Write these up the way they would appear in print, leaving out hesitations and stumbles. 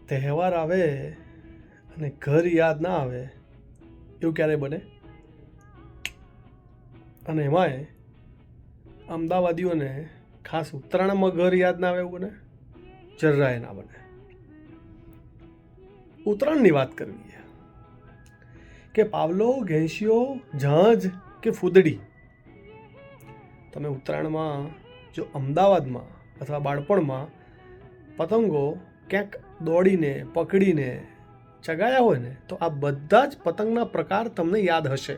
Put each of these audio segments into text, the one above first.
તહેવાર આવે અને ઘર યાદ ના આવે એવું ક્યારે બને? અને એમાંય અમદાવાદીઓને ખાસ ઉત્તરાયણમાં ઘર યાદ ના આવે એવું બને? જરાય ના બને. ઉત્તરાયણની વાત કરવી કે પાવલો, ઘેંશિયો, જહાજ કે ફૂદડી. તમે ઉત્તરાયણમાં જો અમદાવાદમાં અથવા બાળપણમાં પતંગો ક્યાંક દોડીને પકડીને ચગાયા હોય ને તો આ બધા જ પતંગના પ્રકાર તમને યાદ હશે.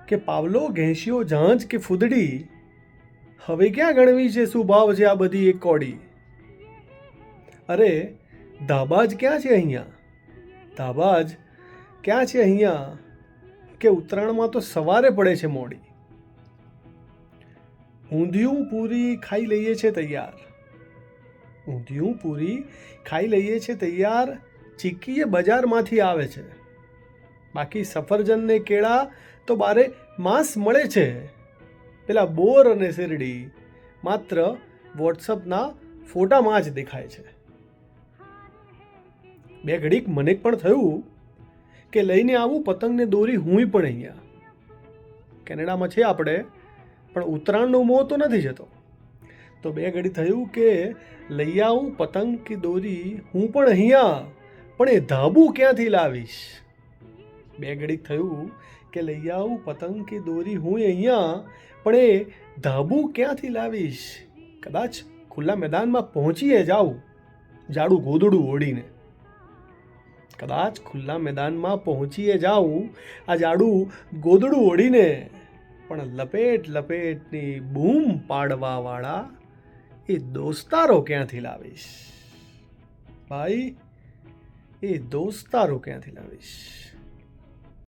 કે પાવલો, ઘેંશિયો, જહાજ કે ફૂદડી હવે ક્યાં ગણવી છે? શું ભાવ છે આ બધી એક કોડી? અરે ધાબા જ ક્યાં છે અહીંયા? ધાબા જ ક્યાં છે અહીંયા કે ઉત્તરાયણમાં તો સવારે પડે છે મોડી. ઊંધિયું પૂરી ખાઈ લઈએ છે તૈયાર. ઊંધિયું પૂરી ખાઈ લઈએ છે તૈયાર. ચીક્કી એ બજારમાંથી આવે છે. બાકી સફરજન ને કેળા તો બારે માસ મળે છે. પેલા બોર અને શેરડી માત્ર વોટ્સઅપના ફોટામાં જ દેખાય છે. બે ઘડીક મને પણ થયું કે લઈને આવું પતંગને દોરી હુંય પણ અહીંયા. કેનેડામાં છે આપણે, પણ ઉત્તરાયણનો મોહ તો નથી જતો. તો બે ઘડી થયું કે લઈ આવું પતંગ કે દોરી હું પણ અહીંયા, પણ એ ધાબુ ક્યાંથી લાવીશ? બે ઘડી થયું કે લઈ આવું પતંગ કે દોરી હું અહીંયા, પણ એ ધાબુ ક્યાંથી લાવીશ? કદાચ ખુલ્લા મેદાનમાં પહોંચીએ જાઉં જાડું ગોદડું ઓઢીને. કદાચ ખુલ્લા મેદાનમાં પહોંચીએ જાઉં આ જાડું ગોદડું ઓઢીને, પણ લપેટ લપેટની બૂમ પાડવા વાળા એ દોસ્તારો ક્યાંથી લાવીશ? ભાઈ, એ દોસ્તારો ક્યાંથી લાવીશ?